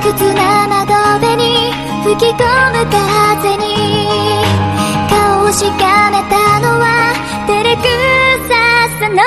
屈な窓辺に吹き込む風に顔をしかめたのは照れくささの裏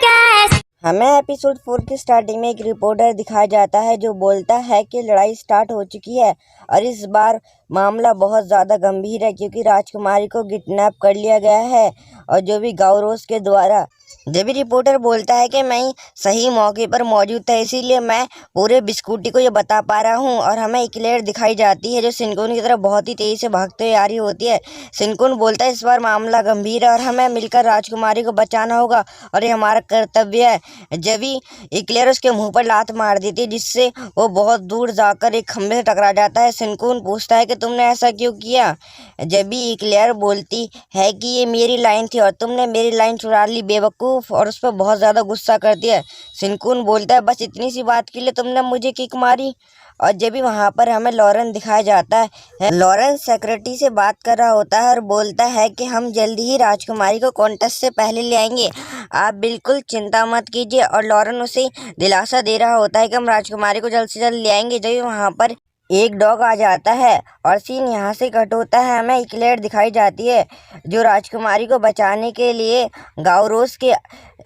返し。हमें episode 4 की starting में एक रिपोर्टर दिखाया जाता है जो बोलता है कि लड़ाई स्टार्ट हो चुकी है और इस बार मामला बहुत ज़्यादा गंभीर है क्योंकि राजकुमारी को किडनैप कर लिया गया है और जो भी गाउरोस के द्वारा। जब भी रिपोर्टर बोलता है कि मैं सही मौके पर मौजूद था इसीलिए मैं पूरे बिस्कुटी को ये बता पा रहा हूँ। और हमें इक्लेयर दिखाई जाती है जो सिनकुन की तरफ बहुत ही तेज़ी से भागते हुए आ रही होती है। सिनकुन बोलता है इस बार मामला गंभीर है और हमें मिलकर राजकुमारी को बचाना होगा और ये हमारा कर्तव्य है। जब भी इक्लेयर उसके मुंह पर लात मार देती है जिससे वो बहुत दूर जाकर एक खंभे से टकरा जाता है। सिनकुन पूछता है कि तुमने ऐसा क्यों किया। जब भी इक्लेयर बोलती है कि ये मेरी लाइन थी और तुमने मेरी लाइन चुरा ली बेवकूफ़, और उस पर बहुत ज़्यादा गुस्सा करती है। सिनकुन बोलता है बस इतनी सी बात के लिए तुमने मुझे किक मारी। और जब भी वहाँ पर हमें लॉरेन दिखाया जाता है, लॉरेन सेक्रेटरी से बात कर रहा होता है और बोलता है कि हम जल्दी ही राजकुमारी को कॉन्टेस्ट से पहले ले आएंगे, आप बिल्कुल चिंता मत कीजिए। और लॉरेन उसे दिलासा दे रहा होता है कि हम राजकुमारी को जल्द से जल्द ले आएंगे। जब भी वहाँ पर एक डॉग आ जाता है और सीन यहाँ से कट होता है, हमें इक्लेयर दिखाई जाती है जो राजकुमारी को बचाने के लिए गाउरोस के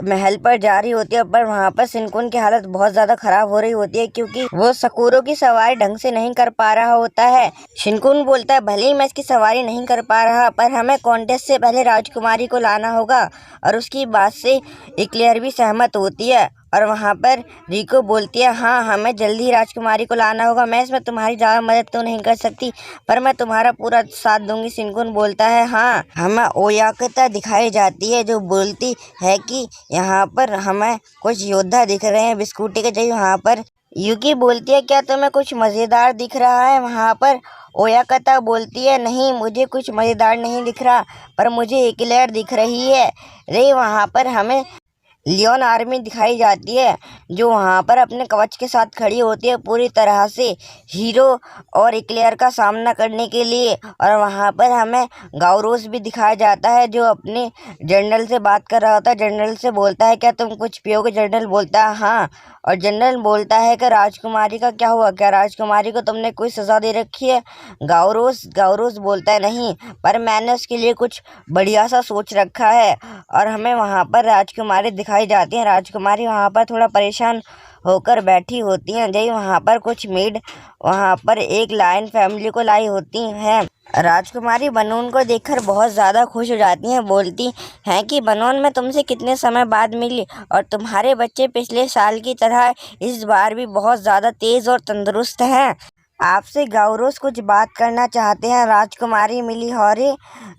महल पर जा रही होती है। पर वहाँ पर सिनकुन की हालत बहुत ज़्यादा ख़राब हो रही होती है क्योंकि वो सकुरो की सवारी ढंग से नहीं कर पा रहा होता है। सिनकुन बोलता है भले ही मैं इसकी सवारी नहीं कर पा रहा पर हमें कॉन्टेस्ट से पहले राजकुमारी को लाना होगा। और उसकी बात से इक्लेयर भी सहमत होती है और वहाँ पर रिको बोलती है हाँ हमें जल्दी राजकुमारी को लाना होगा, मैं इसमें तुम्हारी ज़्यादा मदद तो नहीं कर सकती पर मैं तुम्हारा पूरा साथ दूंगी। सिनकुन बोलता है हाँ। हमें ओयाकता दिखाई जाती है जो बोलती है कि यहाँ पर हमें कुछ योद्धा दिख रहे हैं बिस्कुटी के। जब वहाँ पर युकी बोलती है क्या तुम्हें कुछ मज़ेदार दिख रहा है। वहाँ पर ओयाकता बोलती है नहीं मुझे कुछ मज़ेदार नहीं दिख रहा पर मुझे इक्लेयर दिख रही है रे। वहाँ पर हमें लियोन आर्मी दिखाई जाती है जो वहाँ पर अपने कवच के साथ खड़ी होती है पूरी तरह से हीरो और इक्लेयर का सामना करने के लिए। और वहाँ पर हमें गाउरोस भी दिखाया जाता है जो अपने जनरल से बात कर रहा होता है। जनरल से बोलता है क्या तुम कुछ पियोगे। जनरल बोलता है हाँ। और जनरल बोलता है कि राजकुमारी का क्या हुआ, क्या राजकुमारी को तुमने कोई सज़ा दे रखी है। गाउरोस बोलता है नहीं पर मैंने उसके लिए कुछ बढ़िया सा सोच रखा है। और हमें वहाँ पर राजकुमारी दिखाई जाती है। राजकुमारी वहाँ पर थोड़ा परेशान होकर बैठी होती हैं। जब वहाँ पर कुछ मेड वहाँ पर एक लायन फैमिली को लाई होती हैं। राजकुमारी बनून को देखकर बहुत ज़्यादा खुश हो जाती हैं, बोलती हैं कि बनून मैं तुमसे कितने समय बाद मिली और तुम्हारे बच्चे पिछले साल की तरह इस बार भी बहुत ज़्यादा तेज़ और तंदुरुस्त हैं। आपसे गाउरोस कुछ बात करना चाहते हैं। राजकुमारी मिली हॉरी।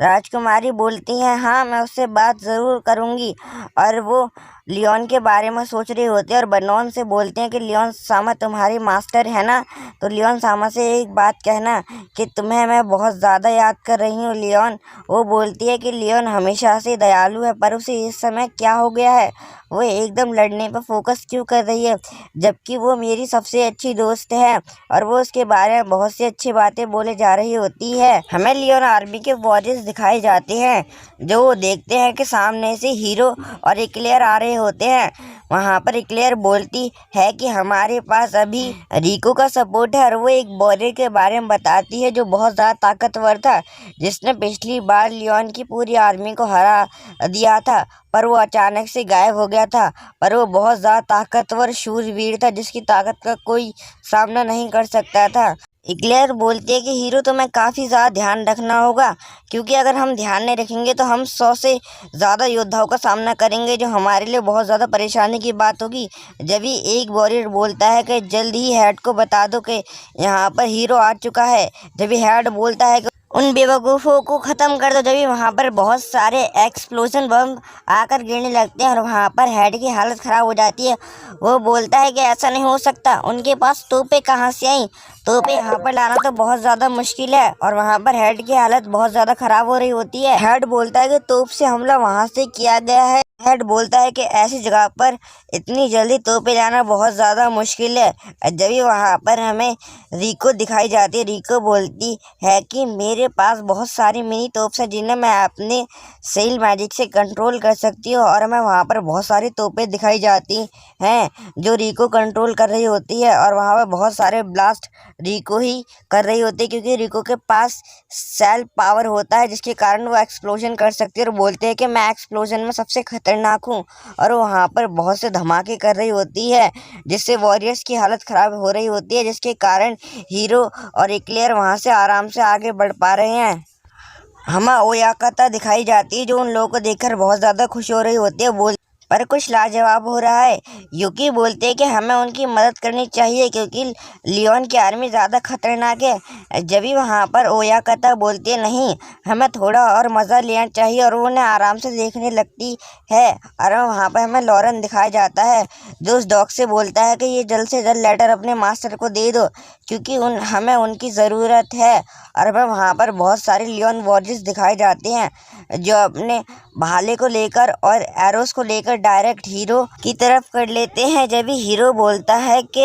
राजकुमारी बोलती हैं हाँ मैं उससे बात ज़रूर करूँगी। और वो लियोन के बारे में सोच रही होती है और बनोन से बोलते हैं कि लियोन सामा तुम्हारी मास्टर है ना, तो लियोन सामा से एक बात कहना कि तुम्हें मैं बहुत ज़्यादा याद कर रही हूँ लियोन। वो बोलती है कि लियोन हमेशा से दयालु है पर उसे इस समय क्या हो गया है, वो एकदम लड़ने पर फोकस क्यों कर रही है जबकि वो मेरी सबसे अच्छी दोस्त है। और वो उसके बारे में बहुत सी अच्छी बातें बोले जा रही होती है। हमें लियोन आर्मी के वॉरियर्स दिखाए जाते हैं जो वो देखते हैं कि सामने से हीरो और इक्लेयर आ रहे होते हैं। वहाँ पर इक्लेयर बोलती है कि हमारे पास अभी रिको का सपोर्ट है और वो एक वॉरियर के बारे में बताती है जो बहुत ज़्यादा ताकतवर था जिसने पिछली बार लियोन की पूरी आर्मी को हरा दिया था पर वो अचानक से गायब हो गया था। पर वो बहुत ज़्यादा ताकतवर शूरवीर था जिसकी ताकत का कोई सामना नहीं कर सकता था। इक्लेयर बोलती है कि हीरो तुम्हें काफ़ी ज़्यादा ध्यान रखना होगा क्योंकि अगर हम ध्यान नहीं रखेंगे तो हम 100 से ज़्यादा योद्धाओं का सामना करेंगे जो हमारे लिए बहुत ज़्यादा परेशानी की बात होगी। जब भी एक वॉरियर बोलता है कि जल्द ही हेड को बता दो कि यहाँ पर हीरो आ चुका है। जब भी हेड बोलता है कि उन बेवकूफ़ों को ख़त्म कर दो। जब भी वहाँ पर बहुत सारे एक्सप्लोजन बम आकर गिरने लगते हैं और वहाँ पर हेड की हालत ख़राब हो जाती है। वो बोलता है कि ऐसा नहीं हो सकता, उनके पास तोपें कहाँ से आई, तोपें यहाँ पर लाना तो बहुत ज़्यादा मुश्किल है। और वहाँ पर हेड की हालत बहुत ज़्यादा ख़राब हो रही होती है। हेड बोलता है कि तोप से हमला वहाँ से किया गया है हेड बोलता है कि ऐसी जगह पर इतनी जल्दी तोपें लाना बहुत ज़्यादा मुश्किल है। जभी वहाँ पर हमें रिको दिखाई जाती है। रिको बोलती है कि मेरे पास बहुत सारी मिनी तोप्स हैं जिन्हें मैं अपने सेल मैजिक से कंट्रोल कर सकती हूँ, और हमें वहाँ पर बहुत सारी तोपें दिखाई जाती हैं जो रिको कंट्रोल कर रही होती है, और वहाँ पर बहुत सारे ब्लास्ट रिको ही कर रही होती है क्योंकि रिको के पास सेल पावर होता है जिसके कारण वो एक्सप्लोजन कर सकती है। और बोलते हैं कि मैं एक्सप्लोजन में सबसे खतरनाक हूँ, और वो वहाँ पर बहुत से धमाके कर रही होती है जिससे वॉरियर्स की हालत ख़राब हो रही होती है, जिसके कारण हीरो और एक्लेयर वहाँ से आराम से आगे बढ़ पा रहे हैं। हमें ओयाकता दिखाई जाती है जो उन लोगों को देखकर बहुत ज़्यादा खुश हो रही होती है, पर कुछ लाजवाब हो रहा है। यूकी बोलते हैं कि हमें उनकी मदद करनी चाहिए क्योंकि लियोन की आर्मी ज़्यादा खतरनाक है। जब भी वहाँ पर ओयाकता बोलती है नहीं, हमें थोड़ा और मज़ा लेना चाहिए, और वो उन्हें आराम से देखने लगती है। और वहाँ पर हमें लॉरेन दिखाया जाता है जो उस डॉग से बोलता है कि ये जल्द से जल्द लेटर अपने मास्टर को दे दो क्योंकि हमें उनकी ज़रूरत है। और हमें वहाँ पर बहुत सारे लियोन वॉरियर्स दिखाए जाते हैं जो अपने भाले को लेकर और एरोस को लेकर डायरेक्ट हीरो की तरफ कर लेते हैं। जब भी हीरो बोलता है कि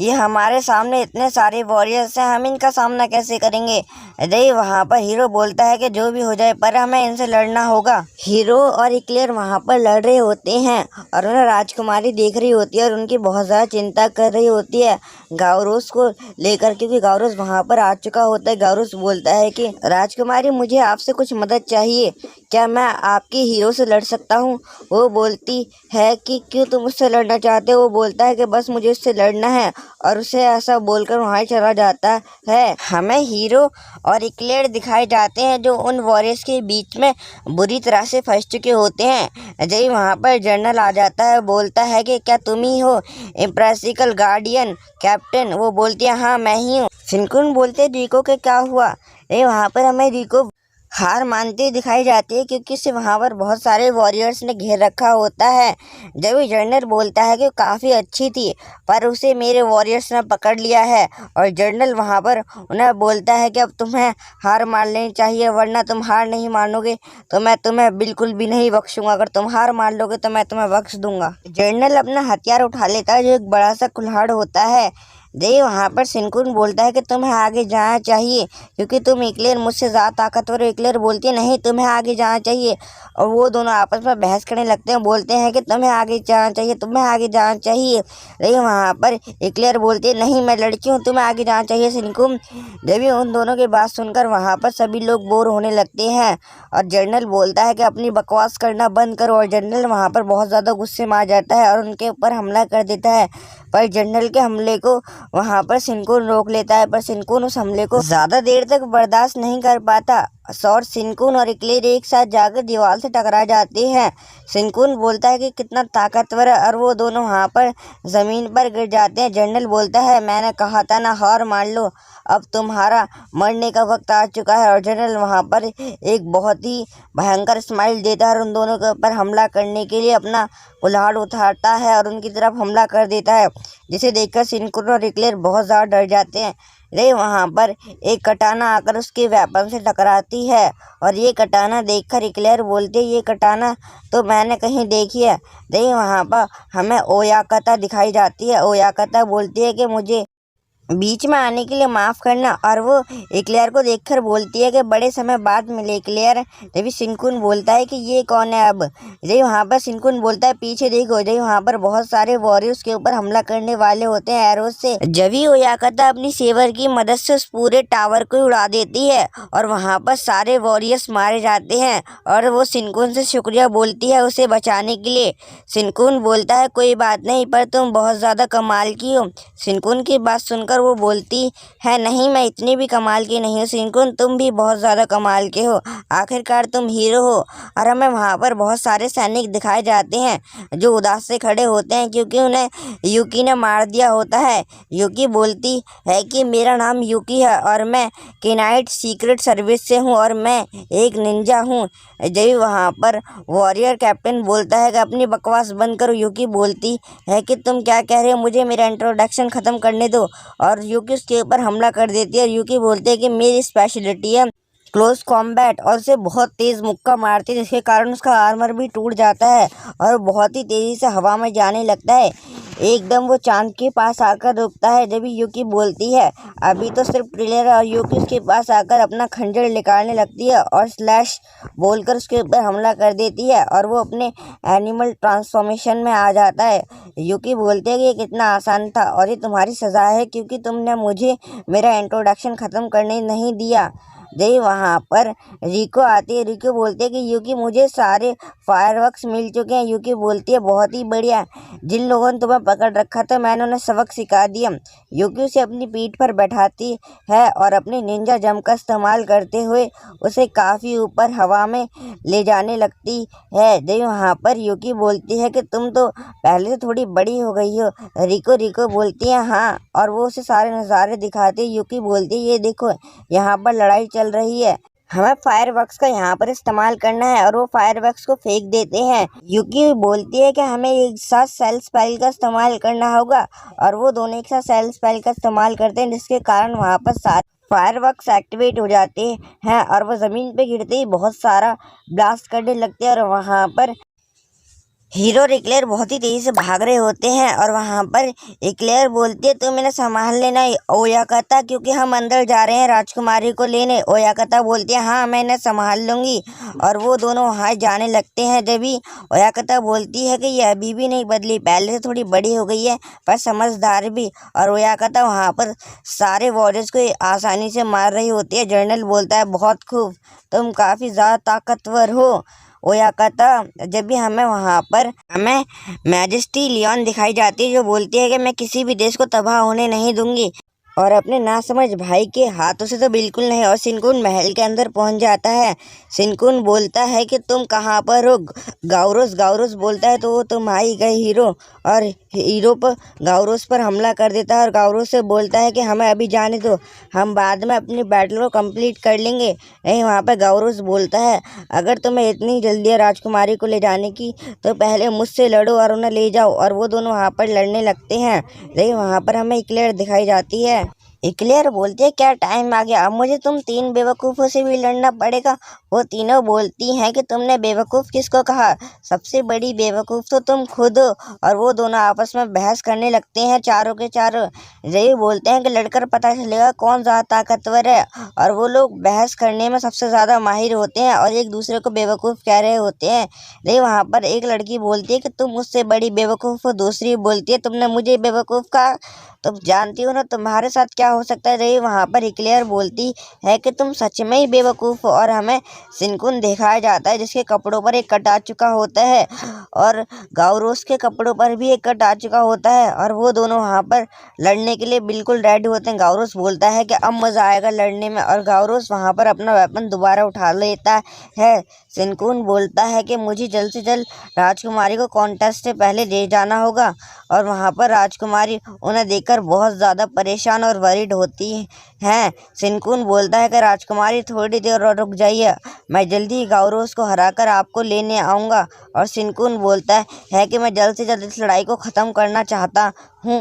ये हमारे सामने इतने सारे वॉरियर्स हैं, हम इनका सामना कैसे करेंगे। नहीं, वहाँ पर हीरो बोलता है कि जो भी हो जाए पर हमें इनसे लड़ना होगा। हीरो और एक्लेयर वहाँ पर लड़ रहे होते हैं और उन्हें राजकुमारी देख रही होती है और उनकी बहुत ज़्यादा चिंता कर रही होती है गाउरोस को लेकर, क्योंकि गाउरोस वहाँ पर आ चुका होता है। गाउरोस बोलता है कि राजकुमारी मुझे आपसे कुछ मदद चाहिए, क्या मैं आपके हीरो से लड़ सकता हूँ। वो बोलती है कि क्यों तुम उससे लड़ना चाहते हो। वो बोलता है कि बस मुझे उससे लड़ना है, और उसे ऐसा बोलकर वहाँ चला जाता है। हमें हीरो और एक्लेयर दिखाए जाते हैं जो उन वॉरियर्स के बीच में बुरी तरह से फंस चुके होते हैं। जब वहाँ पर जनरल आ जाता है, बोलता है कि क्या तुम ही हो इम्प्रेसिकल गार्डियन कैप्टन। वो बोलती है हाँ मैं ही हूँ। शिनकुन बोलते रिको के क्या हुआ। वहाँ पर हमें रिको हार मानती दिखाई जाती है क्योंकि इसे वहाँ पर बहुत सारे वॉरियर्स ने घेर रखा होता है। जब भी जनरल बोलता है कि काफ़ी अच्छी थी पर उसे मेरे वॉरियर्स ने पकड़ लिया है, और जनरल वहाँ पर उन्हें बोलता है कि अब तुम्हें हार मान लेनी चाहिए वरना तुम हार नहीं मानोगे तो मैं तुम्हें बिल्कुल भी नहीं बख्शूंगा। अगर तुम हार मान लोगे तो मैं तुम्हें बख्श दूंगा। जनरल अपना हथियार उठा लेता है जो एक बड़ा सा कुल्हाड़ होता है। जय वहाँ पर शिनकुन बोलता है कि तुम्हें आगे जाना चाहिए क्योंकि तुम एक्लेयर मुझसे ज़्यादा ताकतवर हो। एक्लेयर बोलती है नहीं तुम्हें आगे जाना चाहिए, और वो दोनों आपस में बहस करने लगते हैं। बोलते हैं कि तुम्हें आगे जाना चाहिए, तुम्हें आगे जाना चाहिए। लेकिन वहाँ पर एक्लेयर बोलती है नहीं मैं लड़की हूँ, तुम्हें आगे जाना चाहिए शिनकुन। जब भी उन दोनों की बात सुनकर वहाँ पर सभी लोग बोर होने लगते हैं और जनरल बोलता है कि अपनी बकवास करना बंद करो, और जनरल वहाँ पर बहुत ज़्यादा गुस्से में आ जाता है और उनके ऊपर हमला कर देता है। पर जनरल के हमले को वहाँ पर शिनकुन रोक लेता है, पर शिनकुन उस हमले को ज़्यादा देर तक बर्दाश्त नहीं कर पाता। और शिनकुन और एक्लेयर एक साथ जाकर दीवार से टकरा जाते हैं। शिनकुन बोलता है कि कितना ताकतवर है, और वो दोनों वहाँ पर ज़मीन पर गिर जाते हैं। जनरल बोलता है मैंने कहा था ना हार मान लो, अब तुम्हारा मरने का वक्त आ चुका है। और जनरल वहाँ पर एक बहुत ही भयंकर स्माइल देता है और उन दोनों के ऊपर हमला करने के लिए अपना कुल्हाड़ उठाता है और उनकी तरफ हमला कर देता है, जिसे देखकर शिनकुन और एक्लेयर बहुत ज़्यादा डर जाते हैं। रे वहाँ पर एक कटाना आकर उसके वेपन से टकराती है, और ये कटाना देखकर एक्लेयर बोलते हैं ये कटाना तो मैंने कहीं देखी है। रे वहाँ पर हमें ओयाकता दिखाई जाती है। ओयाकता बोलती है कि मुझे बीच में आने के लिए माफ़ करना, और वो एक्लेयर को देखकर बोलती है कि बड़े समय बाद मिले एक्लेयर। जब शिनकुन बोलता है कि ये कौन है अब। जब वहाँ पर शिनकुन बोलता है पीछे देखो। जब वहाँ पर बहुत सारे वॉरियर्स के ऊपर हमला करने वाले होते हैं एरोस से। जब ही ओयाकता अपनी सेवर की मदद से उस पूरे टावर को उड़ा देती है और वहाँ पर सारे वॉरियर्स मारे जाते हैं, और वो शिनकुन से शुक्रिया बोलती है उसे बचाने के लिए। शिनकुन बोलता है कोई बात नहीं, पर तुम बहुत ज़्यादा कमाल की हो। शिनकुन की बात सुनकर वो बोलती है नहीं मैं इतनी भी कमाल की नहीं हूँ शिनकुन, तुम भी बहुत ज़्यादा कमाल के हो, आखिरकार तुम हीरो हो। और हमें वहाँ पर बहुत सारे सैनिक दिखाए जाते हैं जो उदास से खड़े होते हैं क्योंकि उन्हें यूकी ने मार दिया होता है। यूकी बोलती है कि मेरा नाम यूकी है और मैं केनाइट सीक्रेट सर्विस से हूँ और मैं एक निंजा हूँ। जब वहाँ पर वॉरियर कैप्टन बोलता है कि अपनी बकवास बंद करो। यूकी बोलती है कि तुम क्या कह रहे हो, मुझे मेरा इंट्रोडक्शन ख़त्म करने दो। और यूकी उसके ऊपर हमला कर देती है। और यूकी बोलते हैं कि मेरी स्पेशलिटी है क्लोज कॉम्बैट और उसे बहुत तेज मुक्का मारती है, जिसके कारण उसका आर्मर भी टूट जाता है और बहुत ही तेजी से हवा में जाने लगता है। एकदम वो चांद के पास आकर रुकता है। जब यूकी बोलती है अभी तो सिर्फ ट्रिलियर, और यूकी उसके पास आकर अपना खंजर निकालने लगती है और स्लैश बोलकर उसके ऊपर हमला कर देती है और वो अपने एनिमल ट्रांसफॉर्मेशन में आ जाता है। यूकी बोलते हैं कि ये कितना आसान था और ये तुम्हारी सज़ा है क्योंकि तुमने मुझे मेरा इंट्रोडक्शन ख़त्म करने नहीं दिया। जय वहाँ पर रिको आती है। रिको बोलती है कि यूकी मुझे सारे फायरवर्क्स मिल चुके हैं। यूकी बोलती है बहुत ही बढ़िया, जिन लोगों ने तुम्हें पकड़ रखा था मैंने उन्हें सबक सिखा दिया। यूकी उसे अपनी पीठ पर बैठाती है और अपने निंजा जंप का इस्तेमाल करते हुए उसे काफ़ी ऊपर हवा में ले जाने लगती है। जय वहाँ पर यूकी बोलती है कि तुम तो पहले से थोड़ी बड़ी हो गई हो। रिको बोलती है हाँ, और वो उसे सारे नज़ारे दिखाती है। यूकी बोलती है ये देखो, यहाँ पर लड़ाई चल रही है, हमें फायरवर्क्स का यहाँ पर इस्तेमाल करना है, और वो फायरवर्क्स को फेंक देते हैं। यूकी बोलती है कि हमें एक साथ सेल स्पेल का इस्तेमाल करना होगा, और वो दोनों एक साथ सेल स्पेल का इस्तेमाल करते हैं, जिसके कारण वहाँ पर सारे फायरवर्क्स एक्टिवेट हो जाते हैं और वो ज़मीन पे गिरते ही बहुत सारा ब्लास्ट करने लगते हैं। और वहाँ पर हीरो और इक्लेयर बहुत ही तेजी से भाग रहे होते हैं और वहाँ पर इक्लेयर बोलती है तुम इन्हें संभाल लेना ओयाकता, क्योंकि हम अंदर जा रहे हैं राजकुमारी को लेने। ओयाकता बोलती है हाँ मैं इन्हें संभाल लूँगी, और वो दोनों वहाँ जाने लगते हैं। जब भी ओयाकता बोलती है कि ये अभी भी नहीं बदली, पहले से थोड़ी बड़ी हो गई है पर समझदार भी, और ओयाकता वहाँ पर सारे वॉरियर्स को आसानी से मार रही होती है। जनरल बोलता है बहुत खूब, तुम काफ़ी ज़्यादा ताकतवर हो ओयाकता। जब भी हमें मैजेस्टी लियोन दिखाई जाती है, जो बोलती है कि मैं किसी भी देश को तबाह होने नहीं दूंगी, और अपने नासमझ भाई के हाथों से तो बिल्कुल नहीं। और शिनकुन महल के अंदर पहुंच जाता है। शिनकुन बोलता है कि तुम कहाँ पर हो। गाउरोस बोलता है तो वो तुम आई गए हीरो, और हीरो पर गाउरोस पर हमला कर देता है और गाउरोस से बोलता है कि हमें अभी जाने दो, हम बाद में अपनी बैटल को कंप्लीट कर लेंगे। नहीं, वहाँ पर गाउरोस बोलता है अगर तुम्हें इतनी जल्दी है राजकुमारी को ले जाने की तो पहले मुझसे लड़ो और उन्हें ले जाओ, और वो दोनों वहाँ पर लड़ने लगते हैं। लेकिन वहाँ पर हमें इक्लेयर दिखाई जाती है। इक्लेयर बोलती है क्या टाइम आ गया, अब मुझे तुम 3 बेवकूफ़ों से भी लड़ना पड़ेगा। वो तीनों बोलती हैं कि तुमने बेवकूफ़ किसको कहा, सबसे बड़ी बेवकूफ़ तो तुम खुद हो। और वो दोनों आपस में बहस करने लगते हैं चारों के चारों। जय बोलते हैं कि लड़कर पता चलेगा कौन ज़्यादा ताकतवर है, और वो लोग बहस करने में सबसे ज़्यादा माहिर होते हैं और एक दूसरे को बेवकूफ़ कह रहे होते हैं। जय वहाँ पर एक लड़की बोलती है कि तुम मुझसे बड़ी बेवकूफ़ हो, दूसरी बोलती है तुमने मुझे बेवकूफ़ कहा, तुम जानती हो ना तुम्हारे साथ क्या हो सकता है। रही वहाँ पर इक्लेयर बोलती है कि तुम सच में ही बेवकूफ़ हो, और हमें शिनकुन दिखाया जाता है जिसके कपड़ों पर एक कट आ चुका होता है, और गाउरोस के कपड़ों पर भी एक कट आ चुका होता है, और वो दोनों वहाँ पर लड़ने के लिए बिल्कुल रेडी होते हैं। गाउरोस बोलता है कि अब मज़ा आएगा लड़ने में, और गाउरोस वहाँ पर अपना वेपन दोबारा उठा लेता है। शिनकुन बोलता है कि मुझे जल्द से जल्द राजकुमारी को कॉन्टेस्ट से पहले ले जाना होगा, और वहाँ पर राजकुमारी उन्हें देखकर बहुत ज़्यादा परेशान और वरीड होती हैं। शिनकुन बोलता है कि राजकुमारी थोड़ी देर और रुक जाइए, मैं जल्दी ही गाउरोस को हराकर आपको लेने आऊँगा। और शिनकुन बोलता है कि मैं जल्द से जल्द इस लड़ाई को ख़त्म करना चाहता हूँ।